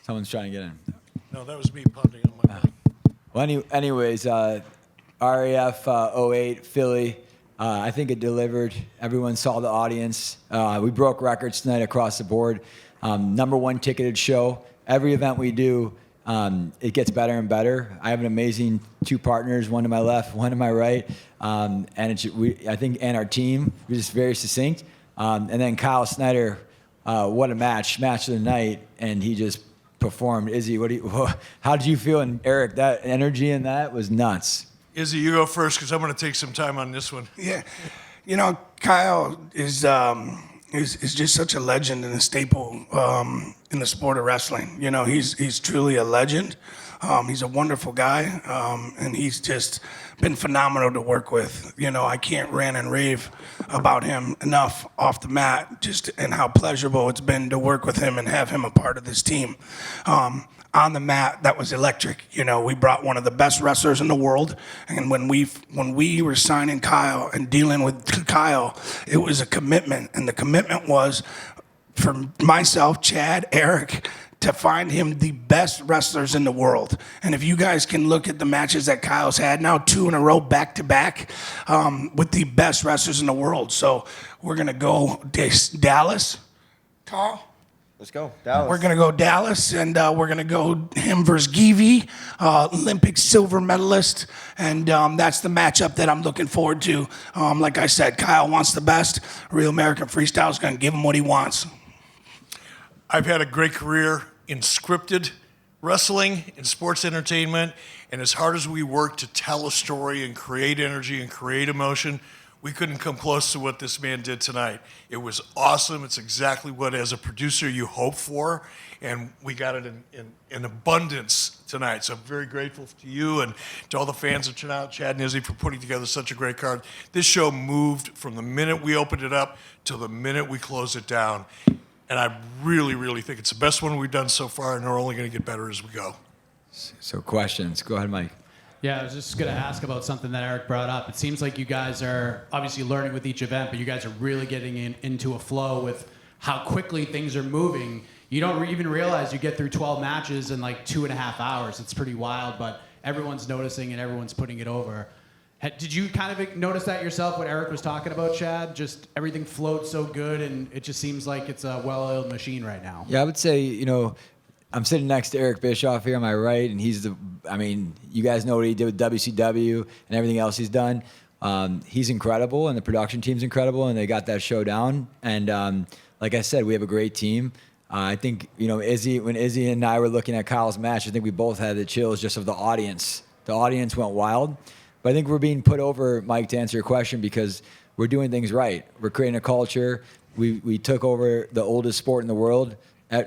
Someone's trying to get in. No, that was me punting on my mic. Well, anyways, RAF 08, Philly, I think it delivered. Everyone saw the audience. We broke records tonight across the board. #1 ticketed show. Every event we do, it gets better and better. I have an amazing 2 partners, one to my left, one to my right, and and our team was just very succinct. And then Kyle Snyder, what a match of the night, and he just performed. Izzy, how did you feel? And Eric, that energy in that was nuts. Izzy, you go first because I'm going to take some time on this one. Yeah, Kyle is just such a legend and a staple in the sport of wrestling. He's truly a legend. He's a wonderful guy, and he's just been phenomenal to work with. I can't rant and rave about him enough off the mat, and how pleasurable it's been to work with him and have him a part of this team. On the mat, that was electric. We brought one of the best wrestlers in the world, and when we were signing Kyle and dealing with Kyle, it was a commitment, and the commitment was for myself, Chad, Eric, to find him the best wrestlers in the world. And if you guys can look at the matches that Kyle's had now, 2 in a row, back to back, with the best wrestlers in the world. So we're gonna go Dallas, Carl. Let's go, Dallas. We're going to go Dallas, and we're going to go him versus Givi, Olympic silver medalist, and that's the matchup that I'm looking forward to. Like I said, Kyle wants the best. Real American Freestyle is going to give him what he wants. I've had a great career in scripted wrestling, in sports entertainment, and as hard as we work to tell a story and create energy and create emotion, we couldn't come close to what this man did tonight. It was awesome. It's exactly what, as a producer, you hope for, and we got it in abundance tonight. So I'm very grateful to you and to all the fans that turned out, Chad and Izzy, for putting together such a great card. This show moved from the minute we opened it up to the minute we closed it down, and I really, really think it's the best one we've done so far, and we're only going to get better as we go. So questions. Go ahead, Mike. Yeah, I was just going to ask about something that Eric brought up. It seems like you guys are obviously learning with each event, but you guys are really getting into a flow with how quickly things are moving. You don't even realize you get through 12 matches in like 2.5 hours. It's pretty wild, but everyone's noticing and everyone's putting it over. Did you kind of notice that yourself, what Eric was talking about, Chad? Just everything flowed so good, and it just seems like it's a well-oiled machine right now. Yeah, I would say, I'm sitting next to Eric Bischoff here on my right, and you guys know what he did with WCW and everything else he's done. He's incredible, and the production team's incredible, and they got that show down. And like I said, we have a great team. I think, when Izzy and I were looking at Kyle's match, I think we both had the chills just of the audience. The audience went wild. But I think we're being put over, Mike, to answer your question, because we're doing things right. We're creating a culture. We took over the oldest sport in the world.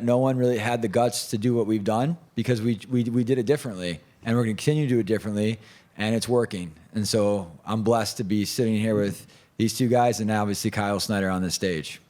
No one really had the guts to do what we've done because we did it differently, and we're going to continue to do it differently, and it's working. And so I'm blessed to be sitting here with these 2 guys and now obviously Kyle Snyder on this stage.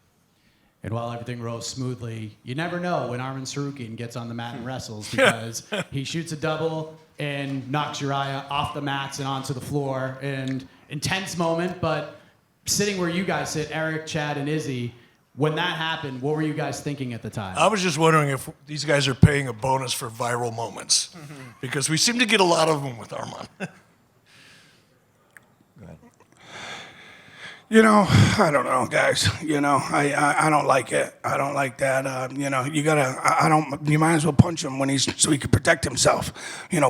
And while everything rolls smoothly, you never know when Arman Tsarukyan gets on the mat and wrestles, because he shoots a double and knocks Uriah off the mats and onto the floor. And intense moment, but sitting where you guys sit, Eric, Chad, and Izzy, when that happened, what were you guys thinking at the time? I was just wondering if these guys are paying a bonus for viral moments, because we seem to get a lot of them with Arman. Go ahead. I don't know, guys. I don't like it. I don't like that. You might as well punch him so he can protect himself.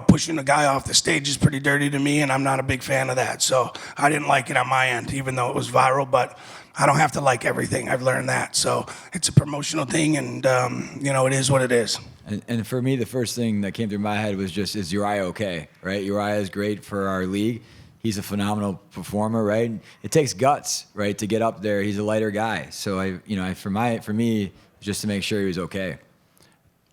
Pushing a guy off the stage is pretty dirty to me, and I'm not a big fan of that. So I didn't like it on my end, even though it was viral, but I don't have to like everything. I've learned that. So it's a promotional thing, and, it is what it is. And for me, the first thing that came through my head was just, is Uriah okay, right? Uriah is great for our league. He's a phenomenal performer, right? It takes guts, right, to get up there. He's a lighter guy. So for me, just to make sure he was okay.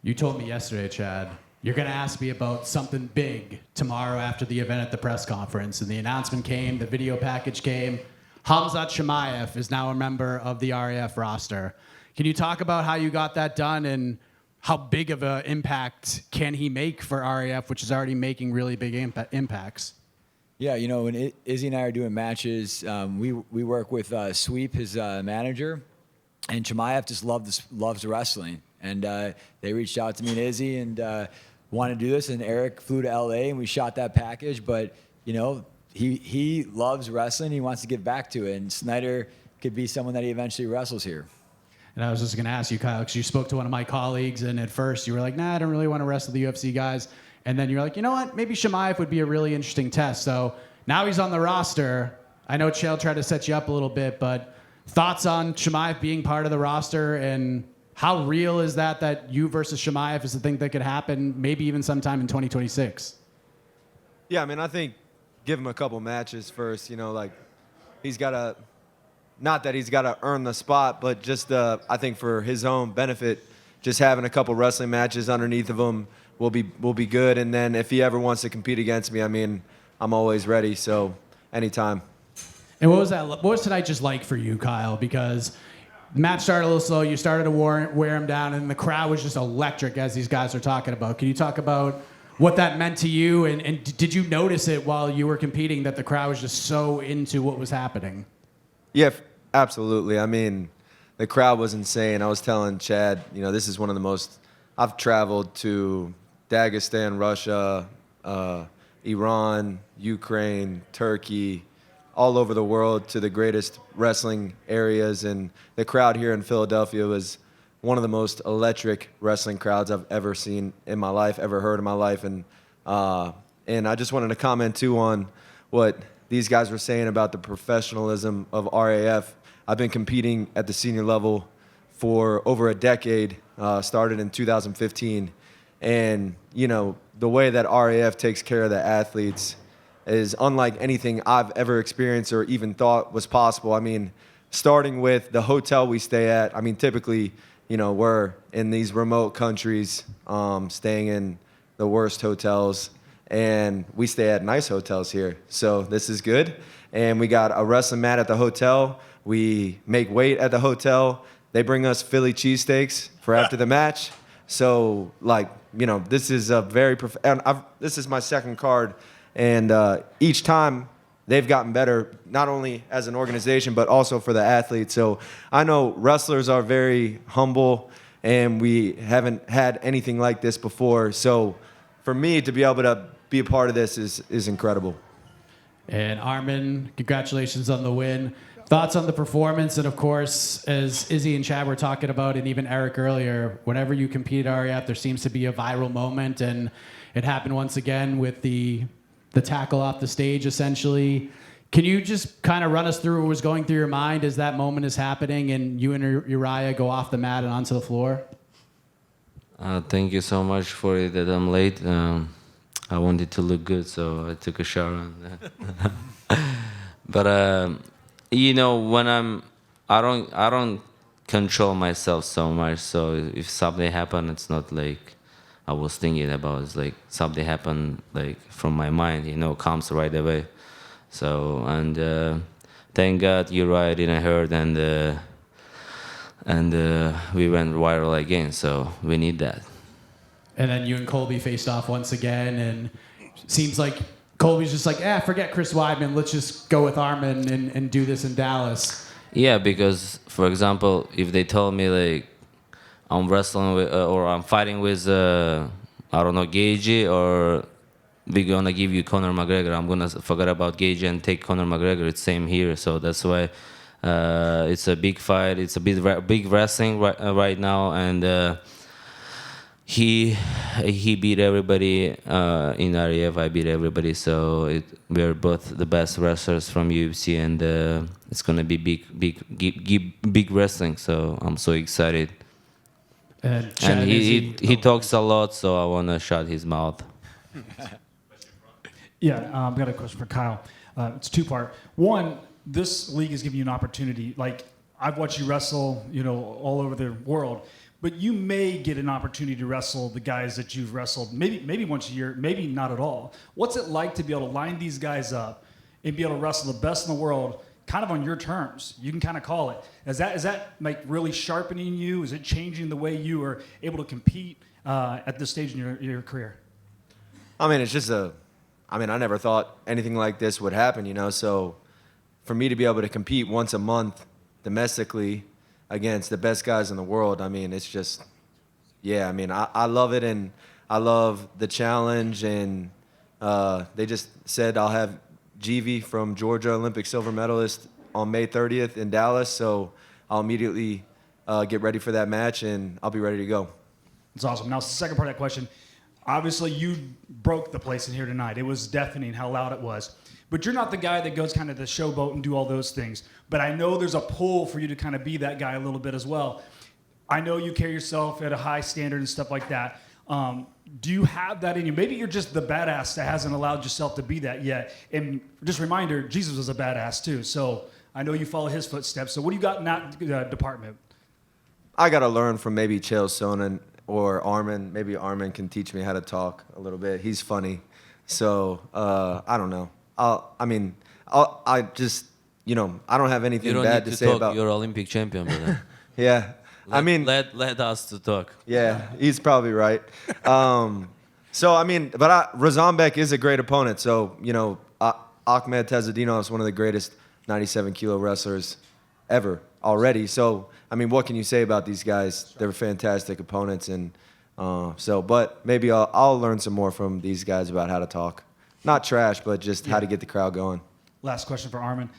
You told me yesterday, Chad, you're going to ask me about something big tomorrow after the event at the press conference. And the announcement came, the video package came. Khamzat Chimaev is now a member of the RAF roster. Can you talk about how you got that done and how big of an impact can he make for RAF, which is already making really big impacts? Yeah, when Izzy and I are doing matches, we work with Sweep, his manager, and Chimaev just loves wrestling. And they reached out to me and Izzy and wanted to do this. And Eric flew to LA and we shot that package. But, you know, he loves wrestling. He wants to give back to it. And Snyder could be someone that he eventually wrestles here. And I was just going to ask you, Kyle, because you spoke to one of my colleagues, and at first you were like, nah, I don't really want to wrestle the UFC guys. And then you're like, you know what? Maybe Chimaev would be a really interesting test. So now he's on the roster. I know Chael tried to set you up a little bit, but thoughts on Chimaev being part of the roster, and how real is that you versus Chimaev is the thing that could happen maybe even sometime in 2026? Yeah, I mean, I think give him a couple matches first. You know, like he's got to, not that he's got to earn the spot, but just I think for his own benefit, just having a couple wrestling matches underneath of him will be good. And then if he ever wants to compete against me, I mean, I'm always ready. So anytime. And what was tonight just like for you, Kyle? Because the match started a little slow. You started to wear him down, and the crowd was just electric as these guys are talking about. Can you talk about what that meant to you? And did you notice it while you were competing that the crowd was just so into what was happening? Yeah, absolutely. I mean, the crowd was insane. I was telling Chad, you know, this is one of the most, I've traveled to Dagestan, Russia, Iran, Ukraine, Turkey, all over the world to the greatest wrestling areas. And the crowd here in Philadelphia was one of the most electric wrestling crowds I've ever seen in my life, ever heard in my life. And I just wanted to comment, too, on what these guys were saying about the professionalism of RAF. I've been competing at the senior level for over a decade, started in 2015. And, you know, the way that RAF takes care of the athletes is unlike anything I've ever experienced or even thought was possible. I mean, starting with the hotel we stay at, I mean, typically, you know, we're in these remote countries, staying in the worst hotels, and we stay at nice hotels here. So this is good. And we got a wrestling mat at the hotel. We make weight at the hotel. They bring us Philly cheesesteaks for after the match. So, like, you know, this is a very this is my second card, and each time they've gotten better, not only as an organization but also for the athletes. So I know wrestlers are very humble, and we haven't had anything like this before. So for me to be able to be a part of this is incredible. And Arman, congratulations on the win. Thoughts on the performance, and of course, as Izzy and Chad were talking about, and even Eric earlier, whenever you compete at RAF, there seems to be a viral moment, and it happened once again with the tackle off the stage, essentially. Can you just kind of run us through what was going through your mind as that moment is happening, and you and Uriah go off the mat and onto the floor? Thank you so much for it that I'm late. I wanted to look good, so I took a shower. But you know, when I don't control myself so much. So if something happened, it's not like I was thinking about. It's like something happened, like from my mind, you know, comes right away. So and thank God Uriah didn't hurt, and we went viral again. So we need that. And then you and Colby faced off once again, and seems like Colby's just like, forget Chris Weidman. Let's just go with Arman and do this in Dallas. Yeah, because, for example, if they told me, like, I'm wrestling with, or I'm fighting with, I don't know, Gage, or we're going to give you Conor McGregor, I'm going to forget about Gage and take Conor McGregor. It's same here. So that's why it's a big fight. It's a big wrestling right now. And he beat everybody in RAF. I beat everybody, so we're both the best wrestlers from UFC, and it's gonna be big wrestling. So I'm so excited. And he talks a lot, so I wanna shut his mouth. Yeah, I've got a question for Kyle. It's two-part. One, this league is giving you an opportunity. Like, I've watched you wrestle, you know, all over the world. But you may get an opportunity to wrestle the guys that you've wrestled maybe once a year, maybe not at all. What's it like to be able to line these guys up and be able to wrestle the best in the world kind of on your terms? You can kind of call it. Is that like really sharpening you? Is it changing the way you are able to compete at this stage in your career? I mean, it's just I never thought anything like this would happen, you know. So for me to be able to compete once a month domestically against the best guys in the world, I mean, it's Yeah, I mean, I love it, and I love the challenge, and they just said I'll have GV from Georgia, Olympic silver medalist, on May 30th in Dallas, so I'll immediately get ready for that match, and I'll be ready to go. It's awesome. Now, second part of that question. Obviously, you broke the place in here tonight. It was deafening how loud it was. But you're not the guy that goes kind of the showboat and do all those things. But I know there's a pull for you to kind of be that guy a little bit as well. I know you carry yourself at a high standard and stuff like that. Do you have that in you? Maybe you're just the badass that hasn't allowed yourself to be that yet. And just a reminder, Jesus was a badass too. So I know you follow his footsteps. So what do you got in that department? I got to learn from maybe Chael Sonnen or Arman. Maybe Arman can teach me how to talk a little bit. He's funny. So I don't know. I just, I don't have anything You don't bad need to to say talk. about. You're Olympic champion, brother. Yeah. Let us to talk. Yeah, he's probably right. But Razambek is a great opponent. So, Ahmed Tezadinov is one of the greatest 97-kilo wrestlers ever already. So, what can you say about these guys? They're fantastic opponents. And but maybe I'll learn some more from these guys about how to talk. Not trash, but just how to get the crowd going. Last question for Arman.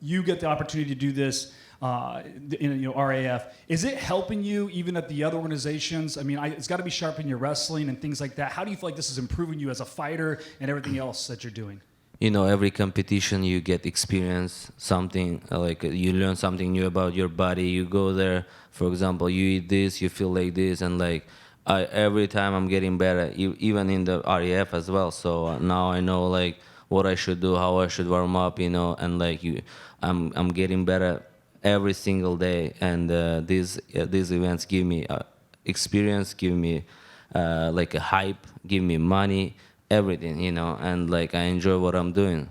You get the opportunity to do this in RAF. Is it helping you even at the other organizations? It's got to be sharpening your wrestling and things like that. How do you feel like this is improving you as a fighter and everything else that you're doing? Every competition you get experience something, like you learn something new about your body. You go there, for example, you eat this, you feel like this, and every time I'm getting better, even in the RAF as well. So now I know what I should do, how I should warm up, and I'm getting better every single day. And these events give me experience, give me a hype, give me money, everything, and I enjoy what I'm doing.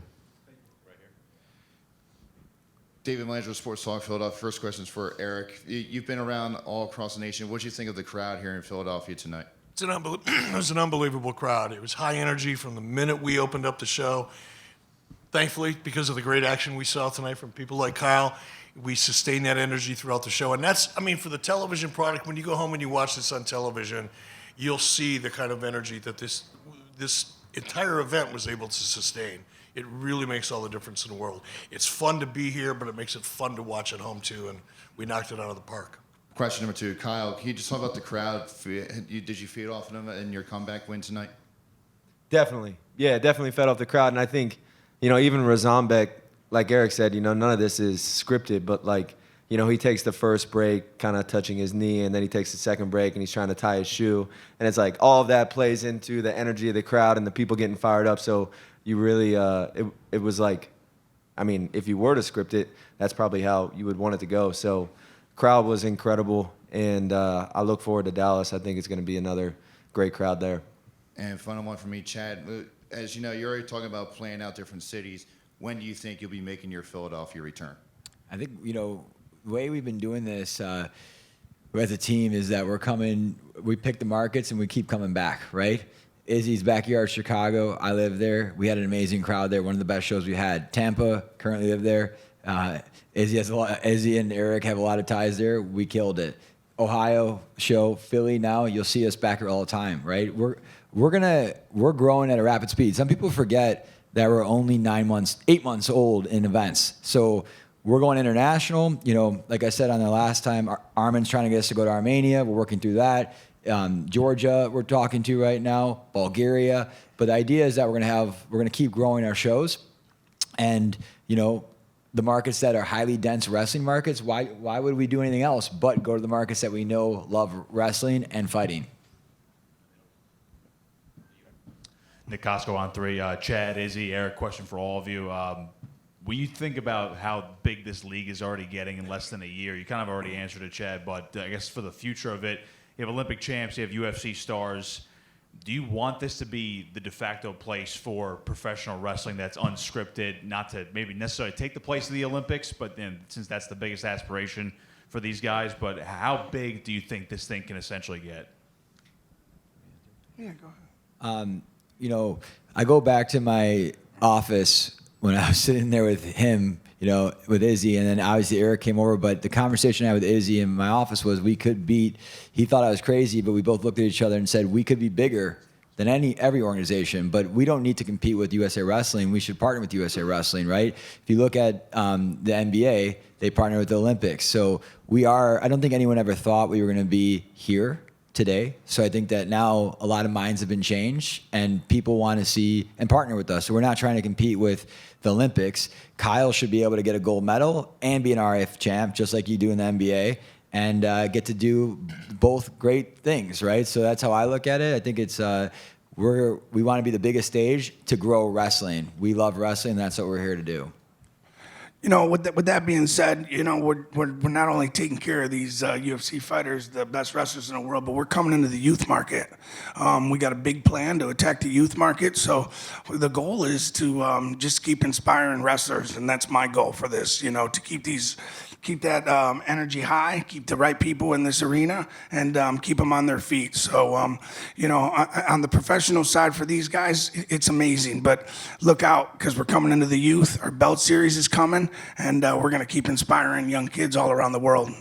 David Mangel, Sports Talk Philadelphia. First question is for Eric. You've been around all across the nation. What do you think of the crowd here in Philadelphia tonight? It was an unbelievable crowd. It was high energy from the minute we opened up the show. Thankfully, because of the great action we saw tonight from people like Kyle, we sustained that energy throughout the show. And that's, for the television product, when you go home and you watch this on television, you'll see the kind of energy that this entire event was able to sustain. It really makes all the difference in the world. It's fun to be here, but it makes it fun to watch at home too, and we knocked it out of the park. Question number 2, Kyle, can you just talk about the crowd? Did you feed off of them in your comeback win tonight? Definitely. Yeah, definitely fed off the crowd. And I think, even Razambek, like Eric said, none of this is scripted, but he takes the first break kind of touching his knee, and then he takes the second break and he's trying to tie his shoe. And it's all of that plays into the energy of the crowd and the people getting fired up. So you really, it was if you were to script it, that's probably how you would want it to go. So crowd was incredible, and I look forward to Dallas. I think it's going to be another great crowd there. And final one for me, Chad. As you know, you're already talking about playing out different cities. When do you think you'll be making your Philadelphia return? I think, the way we've been doing this as a team is that we pick the markets and we keep coming back, right? Izzy's backyard, Chicago. I live there. We had an amazing crowd there. One of the best shows we had. Tampa, currently live there. Izzy and Eric have a lot of ties there. We killed it. Ohio show, Philly now. You'll see us back here all the time, right? We're growing at a rapid speed. Some people forget that we're only 8 months old in events. So we're going international. Like I said on the last time, Arman's trying to get us to go to Armenia. We're working through that. Georgia, we're talking to right now. Bulgaria. But the idea is that we're gonna keep growing our shows, and the markets that are highly dense wrestling markets. Why would we do anything else but go to the markets that we know love wrestling and fighting? Nick Costco on 3. Chad, Izzy, Eric, question for all of you. When you think about how big this league is already getting in less than a year, you kind of already answered it, Chad, but I guess for the future of it, you have Olympic champs, you have UFC stars. Do you want this to be the de facto place for professional wrestling that's unscripted, not to maybe necessarily take the place of the Olympics, but since that's the biggest aspiration for these guys, but how big do you think this thing can essentially get? Yeah, go ahead. I go back to my office when I was sitting there with him with Izzy, and then obviously Eric came over. But the conversation I had with Izzy in my office was we could beat. He thought I was crazy, but we both looked at each other and said we could be bigger than every organization. But we don't need to compete with USA Wrestling. We should partner with USA Wrestling, right? If you look at the NBA, they partner with the Olympics. So we are. I don't think anyone ever thought we were going to be here today. So I think that now a lot of minds have been changed and people want to see and partner with us. So we're not trying to compete with the Olympics. Kyle should be able to get a gold medal and be an RAF champ, just like you do in the NBA, and get to do both great things, right? So that's how I look at it. I think it's we want to be the biggest stage to grow wrestling. We love wrestling. That's what we're here to do. With that being said, we're not only taking care of these UFC fighters, the best wrestlers in the world, but we're coming into the youth market. We got a big plan to attack the youth market. So the goal is to just keep inspiring wrestlers, and that's my goal for this. To keep that energy high, keep the right people in this arena, and keep them on their feet. So, on the professional side for these guys, it's amazing. But look out, because we're coming into the youth. Our belt series is coming, and we're going to keep inspiring young kids all around the world.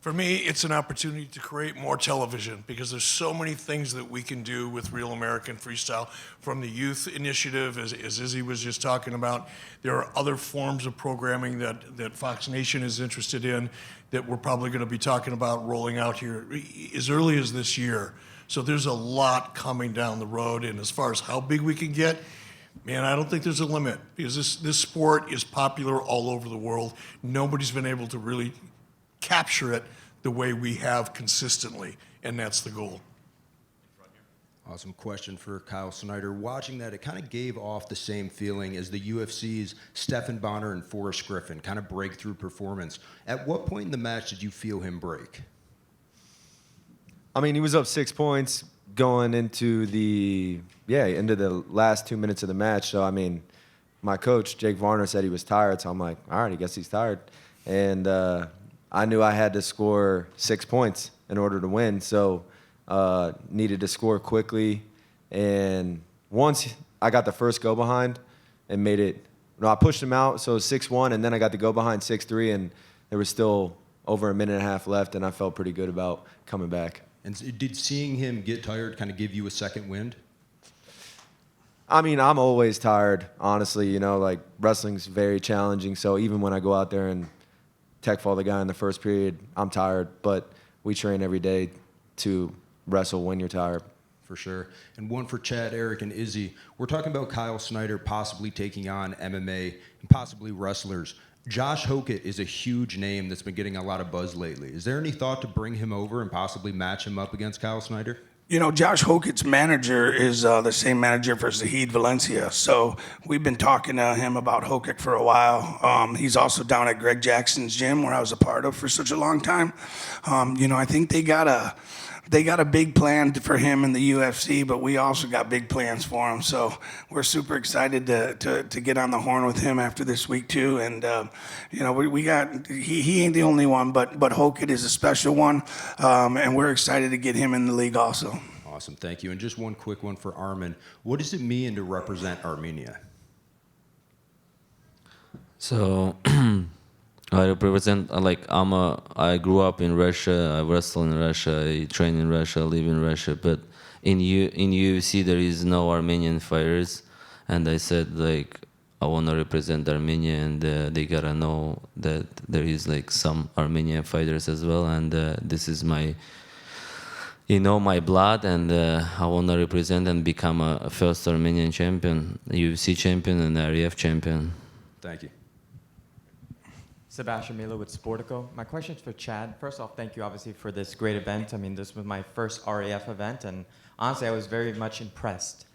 For me, it's an opportunity to create more television because there's so many things that we can do with Real American Freestyle, from the youth initiative, as Izzy was just talking about. There are other forms of programming that Fox Nation is interested in that we're probably going to be talking about rolling out here as early as this year. So there's a lot coming down the road, and as far as how big we can get, man, I don't think there's a limit because this sport is popular all over the world. Nobody's been able to really capture it the way we have consistently, and that's the goal. Awesome question for Kyle Snyder. Watching that, it kind of gave off the same feeling as the UFC's Stephan Bonner and Forrest Griffin, kind of breakthrough performance. At what point in the match did you feel him break? I mean, he was up 6 points going into the last 2 minutes of the match. So, I mean, my coach, Jake Varner, said he was tired. So I'm like, all right, I guess he's tired. And I knew I had to score 6 points in order to win. So needed to score quickly. And once I got the first go behind and made it, I pushed him out. So 6-1, and then I got the go behind 6-3, and there was still over a minute and a half left, and I felt pretty good about coming back. And did seeing him get tired kind of give you a second wind? I mean, I'm always tired, honestly. Wrestling's very challenging. So even when I go out there and tech fall the guy in the first period, I'm tired. But we train every day to wrestle when you're tired. For sure. And one for Chad, Eric, and Izzy. We're talking about Kyle Snyder possibly taking on MMA and possibly wrestlers. Josh Hokett is a huge name that's been getting a lot of buzz lately. Is there any thought to bring him over and possibly match him up against Kyle Snyder? Josh Hokett's manager is the same manager for Zahid Valencia. So we've been talking to him about Hokett for a while. He's also down at Greg Jackson's gym, where I was a part of for such a long time. I think they got a big plan for him in the UFC, but we also got big plans for him. So we're super excited to get on the horn with him after this week too. And we got he ain't the only one, but Hokett is a special one, and we're excited to get him in the league also. Awesome, thank you. And just one quick one for Arman. What does it mean to represent Armenia? So I represent, I grew up in Russia, I wrestle in Russia, I train in Russia, I live in Russia, but in UFC there is no Armenian fighters, and I said I want to represent Armenia, and they gotta know that there is some Armenian fighters as well, and this is my blood, and I want to represent and become a first Armenian champion, UFC champion and RAF champion. Thank you. Sebastian Milo with Sportico. My question is for Chad. First off, thank you obviously for this great event. I mean, this was my first RAF event, and honestly, I was very much impressed.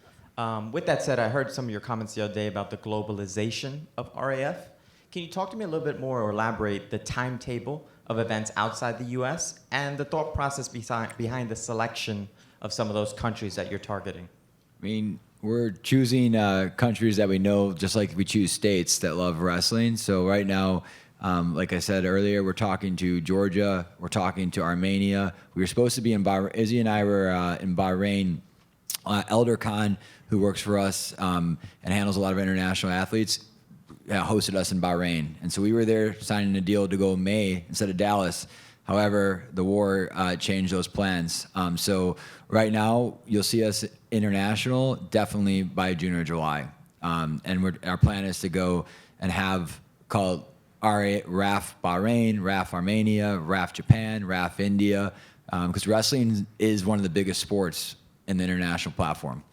With that said, I heard some of your comments the other day about the globalization of RAF. Can you talk to me a little bit more or elaborate the timetable of events outside the US and the thought process behind the selection of some of those countries that you're targeting? I mean, we're choosing countries that we know, just like we choose states that love wrestling. So right now, like I said earlier, we're talking to Georgia, we're talking to Armenia. We were supposed to be in Bahrain. Izzy and I were in Bahrain. Elder Khan, who works for us and handles a lot of international athletes, hosted us in Bahrain, and so we were there signing a deal to go May instead of Dallas. However, the war changed those plans. So right now, you'll see us international definitely by June or July. And our plan is to go and have called RAF Bahrain, RAF Armenia, RAF Japan, RAF India, because wrestling is one of the biggest sports in the international platform.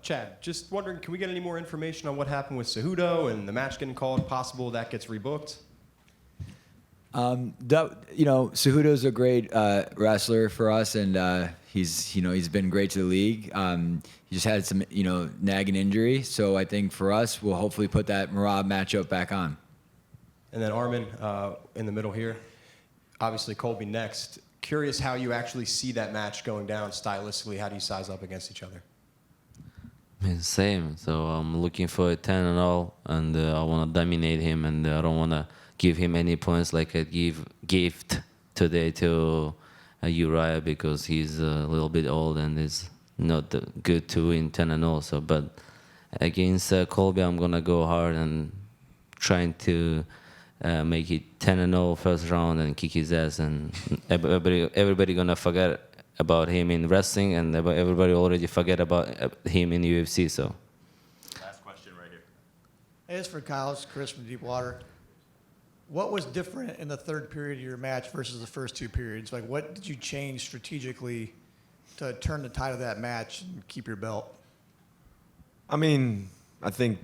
Chad, just wondering, can we get any more information on what happened with Cejudo and the match getting called? Possible that gets rebooked? Cejudo's a great wrestler for us, and he's been great to the league. He just had some nagging injury, so I think for us, we'll hopefully put that Merab matchup back on. And then Arman, in the middle here, obviously Colby next. Curious how you actually see that match going down stylistically. How do you size up against each other? I mean, same. So I'm looking for a 10-0, and I want to dominate him, and I don't want to give him any points like I gave today to Uriah, because he's a little bit old and is not good to win 10-0. So, but against Colby, I'm gonna go hard and trying to make it 10-0 first round and kick his ass, and everybody gonna forget about him in wrestling, and everybody already forget about him in UFC. So. Last question right here. As for Kyle, it's Chris from Deepwater. What was different in the third period of your match versus the first two periods? Like, what did you change strategically to turn the tide of that match and keep your belt? I mean, I think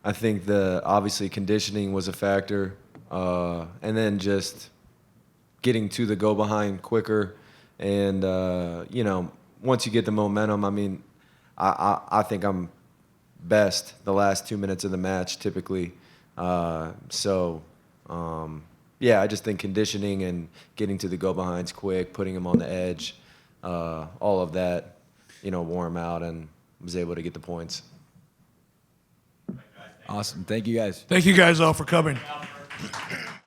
the obviously conditioning was a factor, and then just getting to the go behind quicker, and once you get the momentum, I mean, I think I'm best the last 2 minutes of the match typically. I just think conditioning and getting to the go-behinds quick, putting him on the edge, all of that, wore him out, and was able to get the points. Awesome. Thank you, guys. Thank you guys all for coming.